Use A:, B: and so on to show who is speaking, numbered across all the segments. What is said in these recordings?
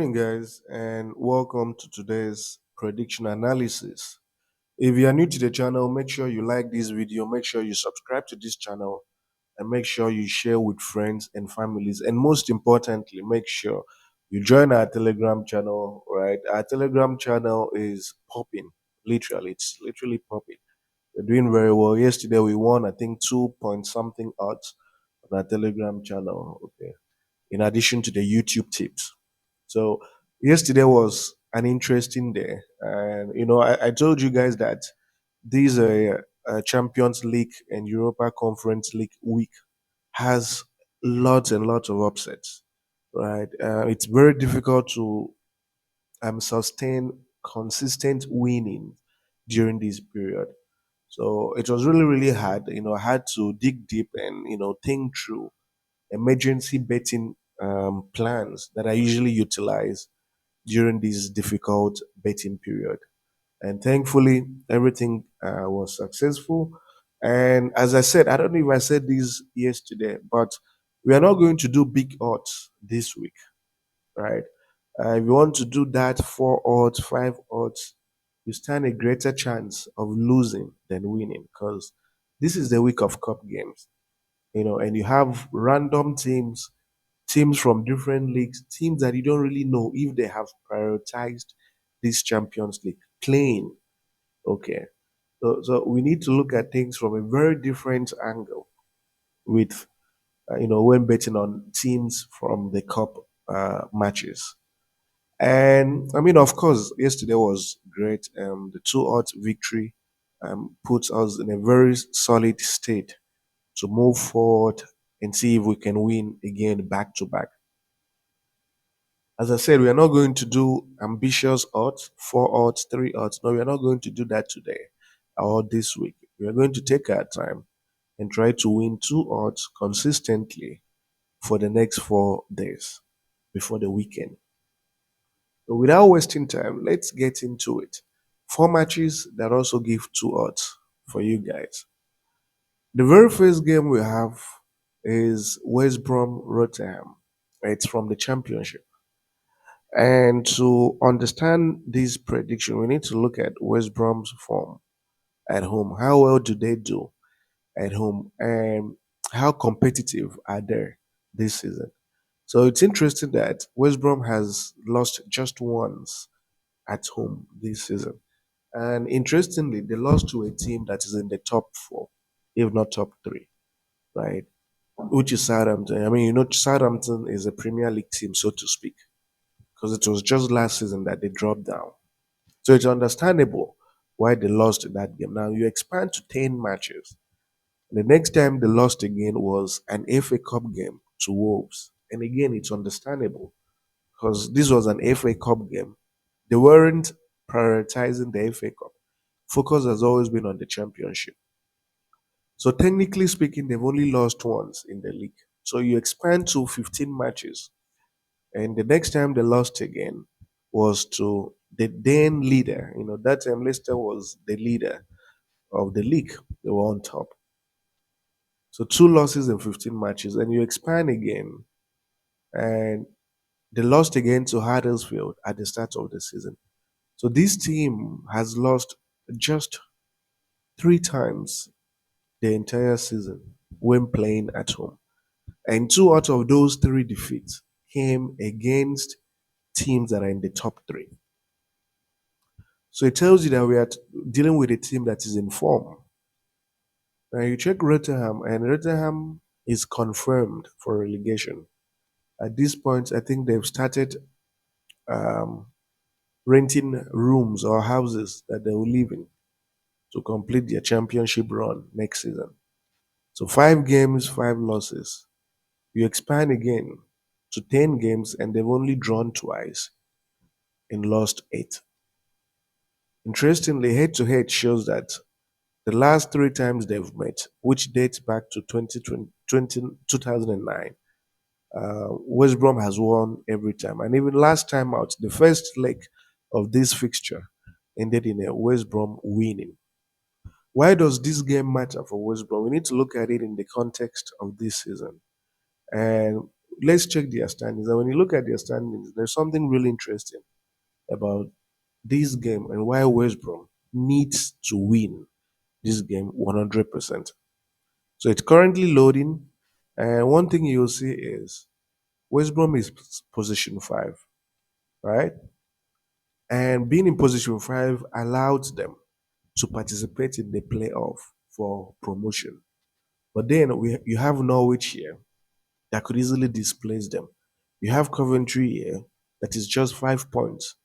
A: Morning, guys, and welcome to today's prediction analysis. If you are new to the channel, make sure you like this video, make sure you subscribe to this channel, and make sure you share with friends and families. And most importantly, make sure you join our Telegram channel, right? Our Telegram channel is popping, literally, it's literally popping. We're doing very well. Yesterday, we won, I think, 2 point something odds on our Telegram channel, okay, in addition to the YouTube tips. So yesterday was an interesting day, and I told you guys that these Champions League and Europa Conference League week has lots and lots of upsets, right? It's very difficult to sustain consistent winning during this period. So it was really, really hard. I had to dig deep and think through emergency betting plans that I usually utilize during this difficult betting period. And thankfully, everything was successful. And as I said, I don't know if I said this yesterday, but we are not going to do big odds this week, right? If you want to do that 4 odds, 5 odds, you stand a greater chance of losing than winning because this is the week of cup games, and you have random teams from different leagues, teams that you don't really know if they have prioritized this Champions League playing. Okay. So we need to look at things from a very different angle with, when betting on teams from the cup matches. And I mean, of course, yesterday was great. The 2 odds victory puts us in a very solid state to move forward and see if we can win again back to back. As I said, we are not going to do ambitious odds, 4 odds, 3 odds. No, we are not going to do that today or this week. We are going to take our time and try to win 2 odds consistently for the next 4 days before the weekend. So without wasting time, let's get into it. 4 matches that also give 2 odds for you guys. The very first game we have is West Brom Rotherham. It's from the championship. And to understand this prediction, we need to look at West Brom's form at home. How well do they do at home? And how competitive are they this season? So it's interesting that West Brom has lost just once at home this season. And interestingly, they lost to a team that is in the top four, if not top three, right? Which is Southampton. I mean, Southampton is a Premier League team, so to speak, because it was just last season that they dropped down. So it's understandable why they lost that game. Now you expand to 10 matches. The next time they lost again was an FA Cup game to Wolves. And again, it's understandable because this was an FA Cup game. They weren't prioritizing the FA Cup. Focus has always been on the championship. So technically speaking, they've only lost once in the league. So you expand to 15 matches. And the next time they lost again was to the then leader. That time Leicester was the leader of the league. They were on top. So 2 losses in 15 matches, and you expand again. And they lost again to Huddersfield at the start of the season. So this team has lost just 3 times the entire season when playing at home. And 2 out of those 3 defeats came against teams that are in the top three. So it tells you that we are dealing with a team that is in form. Now you check Rotherham, and Rotherham is confirmed for relegation. At this point, I think they've started um, renting rooms or houses that they will live in to complete their championship run next season. So 5 games, 5 losses. You expand again to 10 games, and they've only drawn twice and lost 8. Interestingly, head to head shows that the last 3 times they've met, which dates back to 2009, West Brom has won every time. And even last time out, the first leg of this fixture ended in a West Brom winning. Why does this game matter for West Brom? We need to look at it in the context of this season. And let's check their standings. And when you look at their standings, there's something really interesting about this game and why West Brom needs to win this game 100%. So it's currently loading. And one thing you'll see is West Brom is position five, right? And being in position five allowed them to participate in the playoff for promotion. But then you have Norwich here that could easily displace them. You have Coventry here that is just 5 points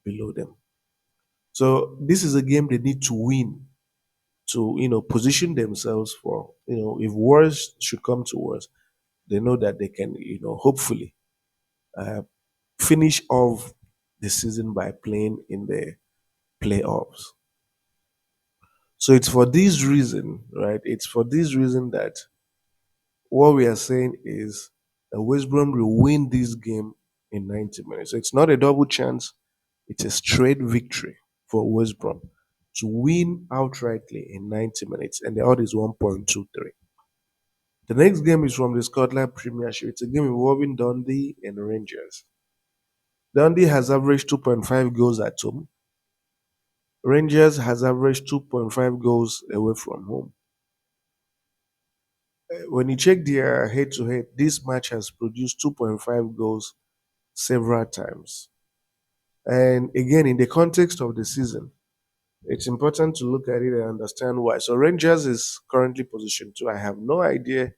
A: below them. So this is a game they need to win to position themselves for if worse should come to worse, they know that they can hopefully uh, finish off the season by playing in the playoffs. So it's for this reason, right? It's for this reason that what we are saying is that West Brom will win this game in 90 minutes. So it's not a double chance, it's a straight victory for West Brom to win outrightly in 90 minutes, and the odd is 1.23. The next game is from the Scotland Premiership. It's a game involving Dundee and Rangers. Dundee has averaged 2.5 goals at home. Rangers has averaged 2.5 goals away from home. When you check their head to head, this match has produced 2.5 goals several times. And again, in the context of the season, it's important to look at it and understand why. So Rangers is currently position two. I have no idea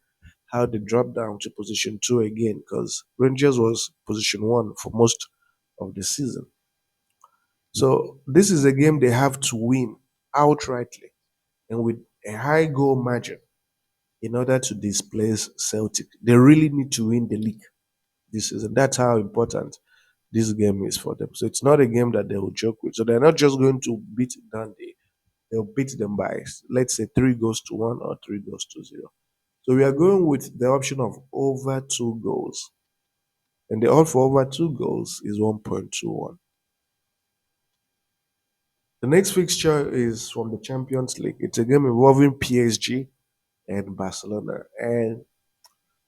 A: how they dropped down to position two again because Rangers was position one for most of the season. So this is a game they have to win outrightly and with a high goal margin in order to displace Celtic. They really need to win the league this season. That's how important this game is for them. So it's not a game that they will joke with. So they're not just going to beat Dundee. They'll beat them by, let's say, 3 goals to 1 or 3 goals to 0. So we are going with the option of over 2 goals. And the odd for over 2 goals is 1.21. The next fixture is from the Champions League. It's a game involving PSG and Barcelona. And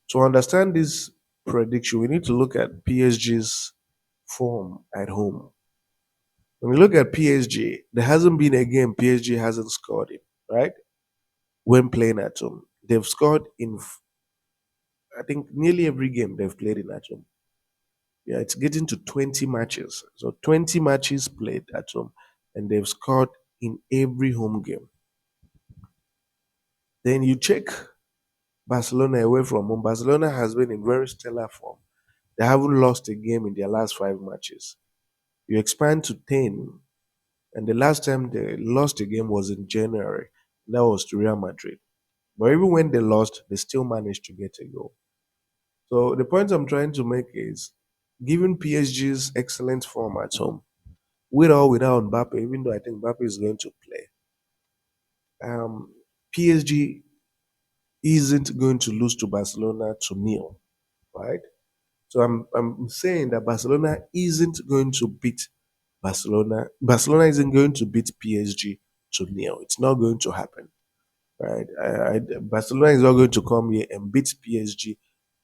A: to understand this prediction, we need to look at PSG's form at home. When we look at PSG, there hasn't been a game PSG hasn't scored in, right? When playing at home. They've scored in, I think, nearly every game they've played in at home. Yeah, it's getting to 20 matches. So 20 matches played at home, and they've scored in every home game. Then you check Barcelona away from home. Barcelona has been in very stellar form. They haven't lost a game in their last 5 matches. You expand to 10, and the last time they lost a game was in January. That was to Real Madrid. But even when they lost, they still managed to get a goal. So the point I'm trying to make is, given PSG's excellent form at home, with or without Mbappe, even though I think Mbappe is going to play, PSG isn't going to lose to Barcelona to nil, right? So I'm saying that Barcelona isn't going to beat Barcelona. Barcelona isn't going to beat PSG to nil. It's not going to happen, right? Barcelona is not going to come here and beat PSG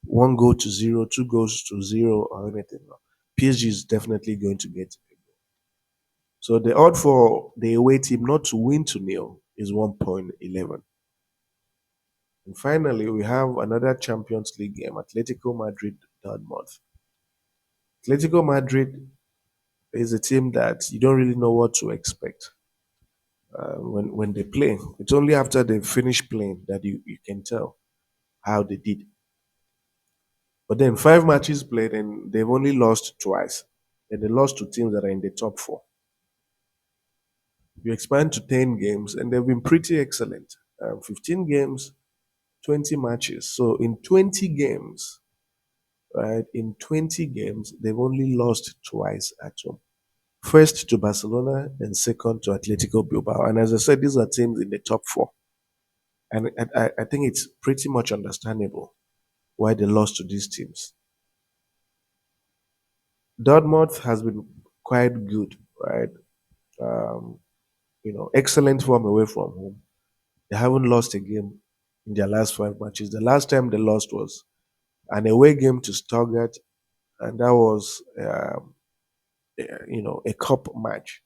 A: 1 goal to 0, 2 goals to 0, or anything. No. PSG is definitely going to get. So the odd for the away team not to win to nil is 1.11. And finally, we have another Champions League game, Atletico Madrid Dortmund. Atletico Madrid is a team that you don't really know what to expect when they play. It's only after they finish playing that you can tell how they did. But then 5 matches played and they've only lost twice. And they lost to teams that are in the top four. You expand to 10 games and they've been pretty excellent. 15 games, 20 matches. So in 20 games, right, in 20 games, they've only lost twice at home. First to Barcelona and second to Atletico Bilbao. And as I said, these are teams in the top four. And I think it's pretty much understandable why they lost to these teams. Dortmund has been quite good, right? Um, excellent form away from home. They haven't lost a game in their last 5 matches. The last time they lost was an away game to Stuttgart, and that was a cup match.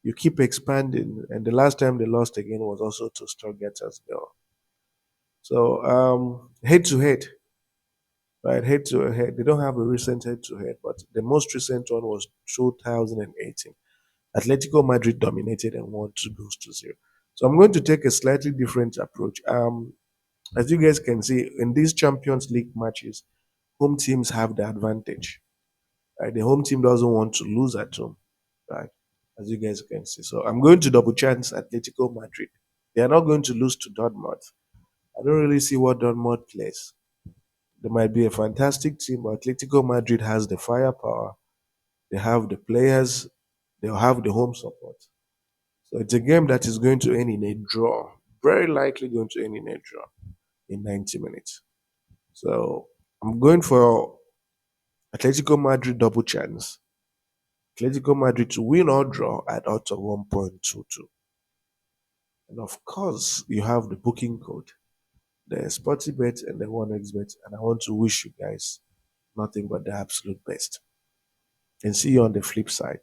A: You keep expanding, and the last time they lost again was also to Stuttgart as well. So head to head, right? Head to head. They don't have a recent head to head, but the most recent one was 2018. Atletico Madrid dominated and won 2 goals to 0. So I'm going to take a slightly different approach. As you guys can see, in these Champions League matches, home teams have the advantage. Right? The home team doesn't want to lose at home, right? As you guys can see. So I'm going to double chance Atletico Madrid. They are not going to lose to Dortmund. I don't really see what Dortmund plays. They might be a fantastic team, but Atletico Madrid has the firepower. They have the players. They'll have the home support. So it's a game that is going to end in a draw. Very likely going to end in a draw in 90 minutes. So I'm going for Atletico Madrid double chance. Atletico Madrid to win or draw at odds of 1.22. And of course, you have the booking code, the Sportybet and the 1xBet. And I want to wish you guys nothing but the absolute best. And see you on the flip side.